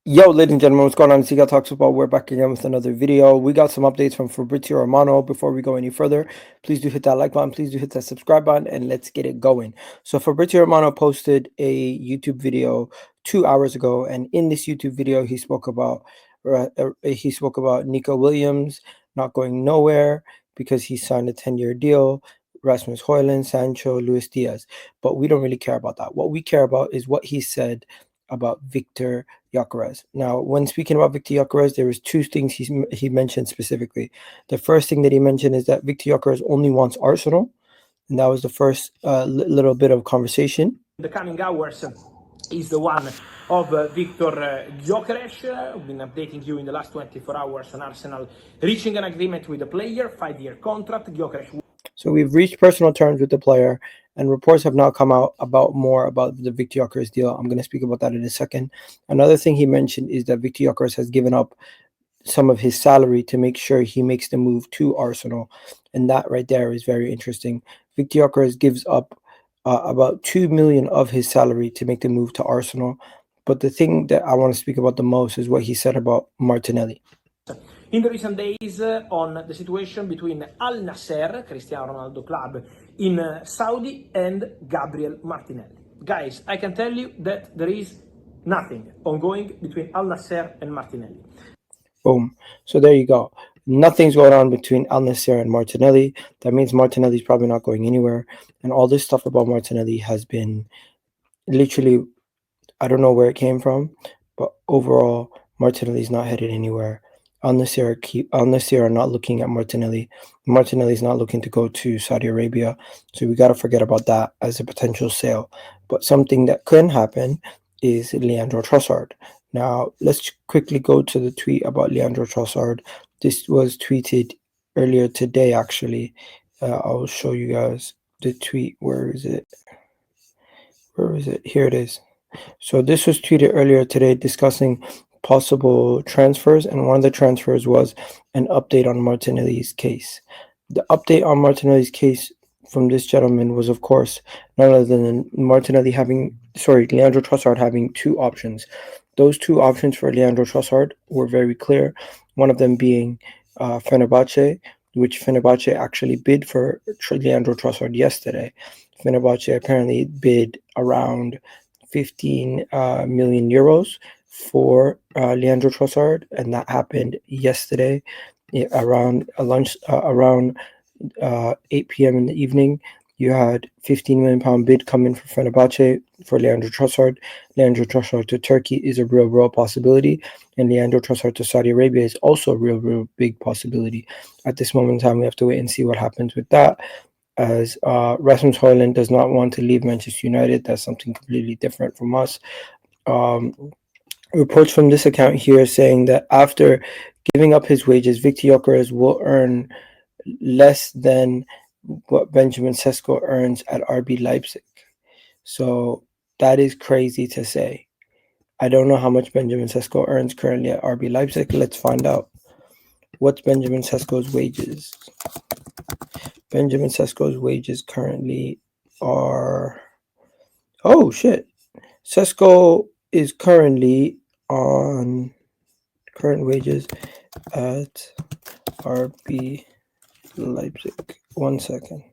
Yo, ladies and gentlemen, what's going on? It's Egal Talks Football. We're back again with another video. We got some updates from Fabrizio Romano. Before we go any further, please do hit that like button. Please do hit that subscribe button, and let's get it going. So Fabrizio Romano posted a YouTube video 2 hours ago, and in this YouTube video, he spoke about Nico Williams not going nowhere because he signed a 10-year deal. Rasmus Højlund, Sancho, Luis Diaz. But we don't really care about that. What we care about is what he said about Viktor Gyokeres. Now, when speaking about Viktor Gyokeres, there was two things he mentioned specifically. The first thing that he mentioned is that Viktor Gyokeres only wants Arsenal, and that was the first little bit of conversation. The coming hours is the one of Viktor Gyokeres. I've been updating you in the last 24 hours on Arsenal reaching an agreement with the player, 5-year contract. Gyokeres. So we've reached personal terms with the player, and reports have now come out about more about the Viktor Gyokeres deal. I'm going to speak about that in a second. Another thing he mentioned is that Viktor Gyokeres has given up some of his salary to make sure he makes the move to Arsenal, and that right there is very interesting. Viktor Gyokeres gives up about 2 million of his salary to make the move to Arsenal. But the thing that I want to speak about the most is what he said about Martinelli. In the recent days, on the situation between Al Nassr, Cristiano Ronaldo club in Saudi, and Gabriel Martinelli. Guys, I can tell you that there is nothing ongoing between Al Nassr and Martinelli. Boom. So there you go. Nothing's going on between Al Nassr and Martinelli. That means Martinelli's probably not going anywhere. And all this stuff about Martinelli has been literally, I don't know where it came from, but overall, Martinelli's not headed anywhere. Al Nassr are not looking at Martinelli. Martinelli's not looking to go to Saudi Arabia. So we got to forget about that as a potential sale. But something that can happen is Leandro Trossard. Now, let's quickly go to the tweet about Leandro Trossard. This was tweeted earlier today, actually. I'll show you guys the tweet. Where is it? Here it is. So this was tweeted earlier today discussing possible transfers, and one of the transfers was an update on Martinelli's case. The update on Martinelli's case from this gentleman was, of course, none other than Leandro Trossard having two options. Those two options for Leandro Trossard were very clear, one of them being Fenerbahce, which Fenerbahce actually bid for Leandro Trossard yesterday. Fenerbahce apparently bid around 15 million euros for Leandro Trossard, and that happened yesterday around lunch, around 8 p.m. in the evening. You had £15 million bid coming for Fenerbahce for Leandro Trossard. Leandro Trossard to Turkey is a real possibility, and Leandro Trossard to Saudi Arabia is also a real big possibility. At this moment in time, we have to wait and see what happens with that, as Rasmus Højlund does not want to leave Manchester United. That's something completely different from us. Reports from this account here saying that after giving up his wages, Viktor Gyokeres will earn less than what Benjamin Sesko earns at RB Leipzig. So that is crazy to say. I don't know how much Benjamin Sesko earns currently at RB Leipzig. Let's find out. What's Benjamin Sesko's wages? Benjamin Sesko's wages currently are... Oh, shit. Sesko is currently on current wages at RB Leipzig. 1 second.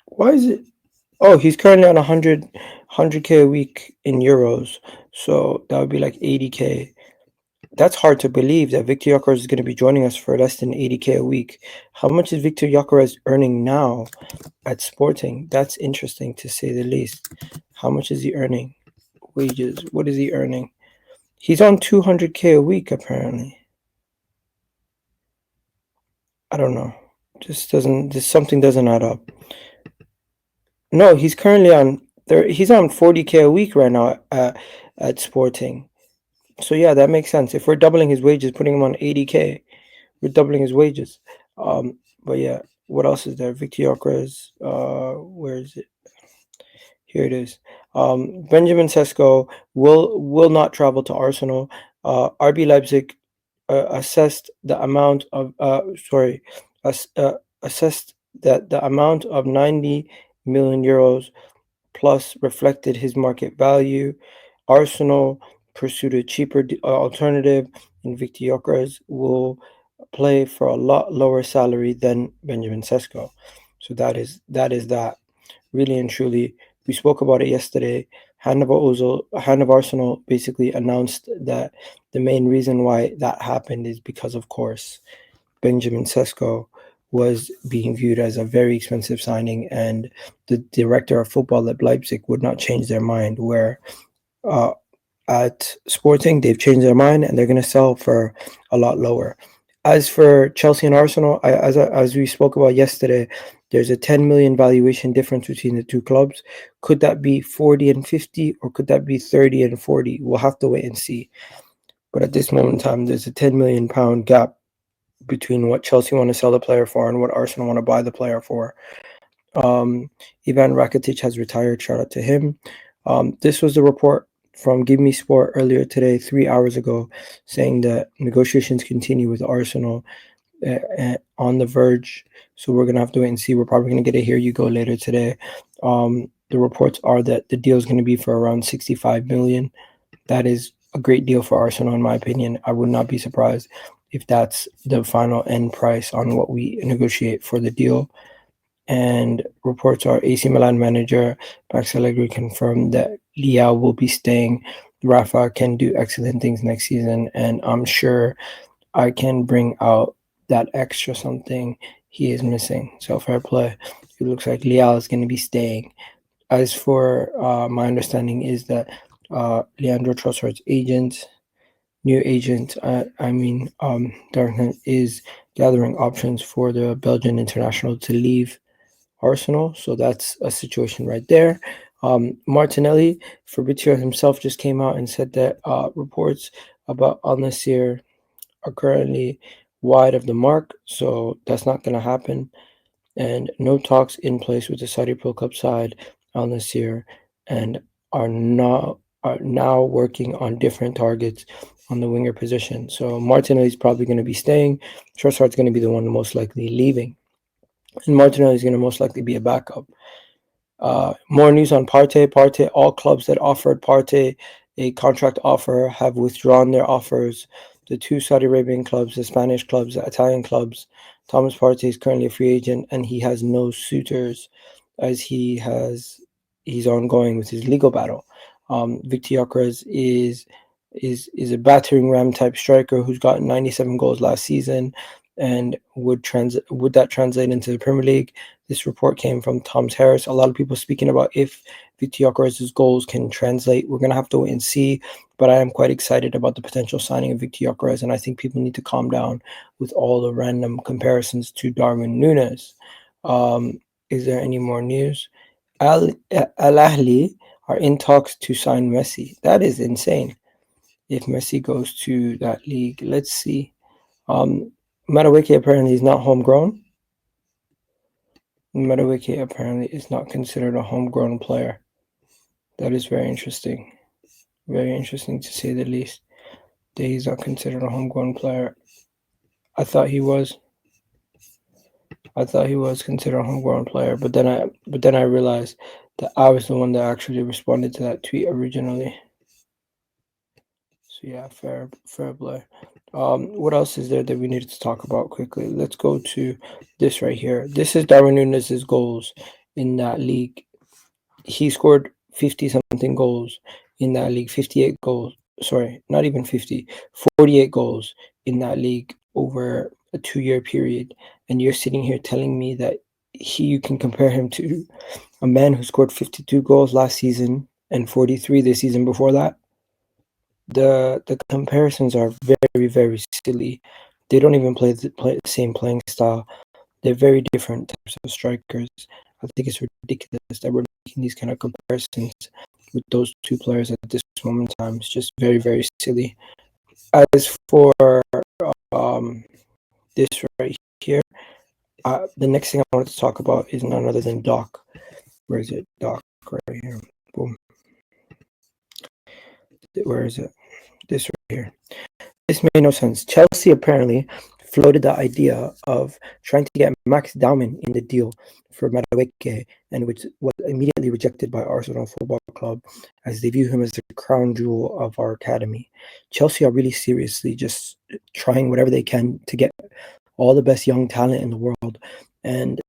Why is it? Oh, he's currently on 100K a week in euros. So that would be like 80K. That's hard to believe that Viktor Gyokeres is going to be joining us for less than 80K a week. How much is Viktor Gyokeres earning now at Sporting? That's interesting to say the least. How much is he earning? Wages. What is he earning? He's on 200K a week, apparently. I don't know. Something doesn't add up. No, he's currently on 40K a week right now at Sporting. So yeah, that makes sense. If we're doubling his wages, putting him on 80K, we're doubling his wages. But yeah, what else is there? Viktor Gyokeres, where is it? Here it is. Benjamin Sesko will not travel to Arsenal. RB Leipzig assessed the amount of assessed that the amount of 90 million euros plus reflected his market value. Arsenal pursued a cheaper alternative, and Viktor Gyokeres will play for a lot lower salary than Benjamin Sesko. So that is that. Really and truly, we spoke about it yesterday. Hand of Arsenal basically announced that the main reason why that happened is because, of course, Benjamin Sesko was being viewed as a very expensive signing, and the director of football at Leipzig would not change their mind. Where at Sporting, they've changed their mind and they're going to sell for a lot lower. As for Chelsea and Arsenal, as we spoke about yesterday, there's a 10 million valuation difference between the two clubs. Could that be 40 and 50, or could that be 30 and 40? We'll have to wait and see. But at this moment in time, there's a 10 million pound gap between what Chelsea want to sell the player for and what Arsenal want to buy the player for. Ivan Rakitic has retired. Shout out to him. This was the report from Give Me Sport earlier today, 3 hours ago, saying that negotiations continue with Arsenal on the verge. So we're going to have to wait and see. We're probably going to get a Here You Go later today. The reports are that the deal is going to be for around 65 million. That is a great deal for Arsenal, in my opinion. I would not be surprised if that's the final end price on what we negotiate for the deal. And reports are AC Milan manager Max Allegri confirmed that Leao will be staying. Rafa can do excellent things next season, and I'm sure I can bring out that extra something he is missing. So fair play. It looks like Leao is going to be staying. As for my understanding is that Leandro Trossard's new agent, Darknet, is gathering options for the Belgian international to leave Arsenal. So that's a situation right there. Martinelli, Fabrizio himself just came out and said that reports about Al Nassr are currently wide of the mark, so that's not going to happen. And no talks in place with the Saudi Pro Club side, Al Nassr, and are now working on different targets on the winger position. So Martinelli is probably going to be staying. Trossard's going to be the one most likely leaving. And Martinelli is going to most likely be a backup. More news on Partey. Partey, all clubs that offered Partey a contract offer have withdrawn their offers. The two Saudi Arabian clubs, the Spanish clubs, the Italian clubs. Thomas Partey is currently a free agent, and he has no suitors, as he's ongoing with his legal battle. Viktor Gyokeres is a battering ram type striker who's got 97 goals last season, and would that translate into the Premier League? This report came from Tom's Harris. A lot of people speaking about if Viktor Gyokeres' goals can translate. We're going to have to wait and see, but I am quite excited about the potential signing of Viktor Gyokeres, and I think people need to calm down with all the random comparisons to Darwin Núñez. Is there any more news? Al Ahly are in talks to sign Messi. That is insane. If Messi goes to that league, let's see. Madueke apparently is not homegrown. Madueke apparently is not considered a homegrown player. That is very interesting. Very interesting to say the least. That he's not considered a homegrown player. I thought he was considered a homegrown player, but then I realized that I was the one that actually responded to that tweet originally. So yeah, fair play. What else is there that we needed to talk about quickly? Let's go to this right here. This is Darwin Núñez's goals in that league. He scored 50-something goals in that league, 58 goals. Sorry, not even 50, 48 goals in that league over a 2-year period. And you're sitting here telling me that you can compare him to a man who scored 52 goals last season and 43 the season before that? The comparisons are very, very silly. They don't even play the same playing style. They're very different types of strikers. I think it's ridiculous that we're making these kind of comparisons with those two players at this moment in time. It's just very, very silly. As for this right here, the next thing I wanted to talk about is none other than Doc. Where is it? Doc, right here. Boom. Where is it? This right here. This made no sense. Chelsea apparently floated the idea of trying to get Max Dauman in the deal for Madueke, and which was immediately rejected by Arsenal Football Club as they view him as the crown jewel of our academy. Chelsea are really seriously just trying whatever they can to get all the best young talent in the world, and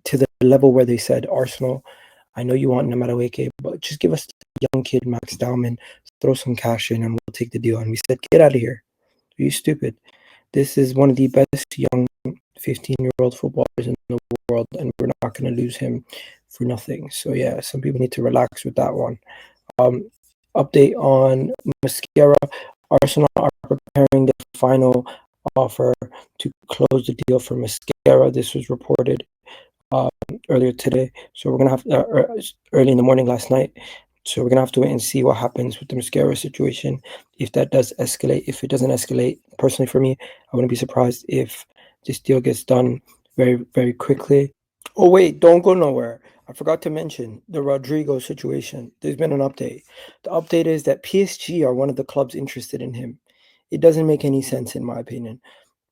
to the level where they said, Arsenal, I know you want Madueke, but just give us the young kid Max Dauman, throw some cash in, and we'll take the deal. And we said, get out of here. Are you stupid? This is one of the best young 15-year-old footballers in the world, and we're not going to lose him for nothing. So yeah, some people need to relax with that one. Update on Mosquera. Arsenal are preparing the final offer to close the deal for Mosquera. This was reported earlier today. So we're going to have early in the morning last night. So we're going to have to wait and see what happens with the Mosquera situation. If that does escalate, if it doesn't escalate, personally for me, I wouldn't be surprised if this deal gets done very, very quickly. Oh, wait, don't go nowhere. I forgot to mention the Rodrygo situation. There's been an update. The update is that PSG are one of the clubs interested in him. It doesn't make any sense, in my opinion.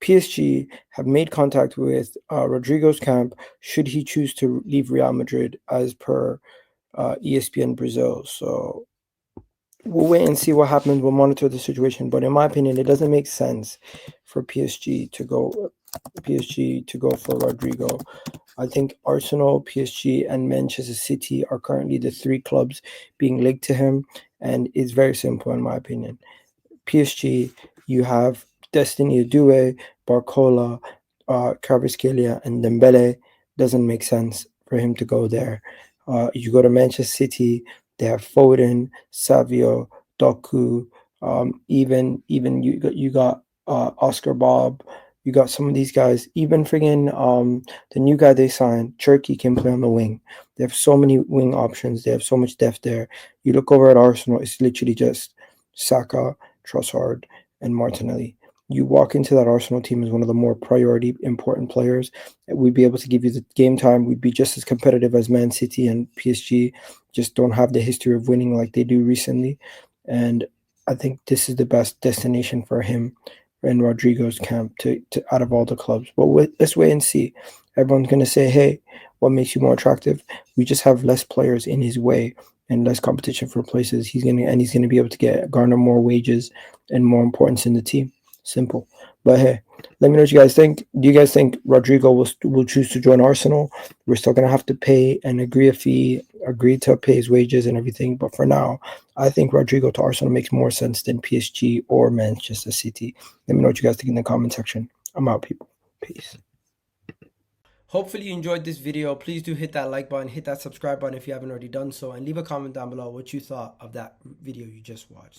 PSG have made contact with Rodrygo's camp should he choose to leave Real Madrid, as per ESPN Brazil. So we'll wait and see what happens. We'll monitor the situation. But in my opinion, it doesn't make sense for PSG to go for Rodrygo. I think Arsenal, PSG, and Manchester City are currently the three clubs being linked to him, and it's very simple in my opinion. PSG, you have Destiny Adue, Barcola, Kvaratskhelia, and Dembele. Doesn't make sense for him to go there. You go to Manchester City, they have Foden, Savio, Doku, even you got Oscar Bob. You got some of these guys. Even friggin' the new guy they signed, Cherky, can play on the wing. They have so many wing options. They have so much depth there. You look over at Arsenal, it's literally just Saka, Trossard, and Martinelli. You walk into that Arsenal team as one of the more priority important players. We'd be able to give you the game time. We'd be just as competitive as Man City and PSG. Just don't have the history of winning like they do recently. And I think this is the best destination for him in Rodrygo's camp to out of all the clubs. But let's wait and see. Everyone's going to say, hey, what makes you more attractive? We just have less players in his way and less competition for places. He's going to be able to garner more wages and more importance in the team. Simple. But hey, let me know what you guys think. Do you guys think Rodrygo will choose to join Arsenal? We're still going to have to pay and agree to pay his wages and everything. But for now, I think Rodrygo to Arsenal makes more sense than PSG or Manchester City. Let me know what you guys think in the comment section. I'm out, people. Peace. Hopefully you enjoyed this video. Please do hit that like button, hit that subscribe button if you haven't already done so, and leave a comment down below what you thought of that video you just watched.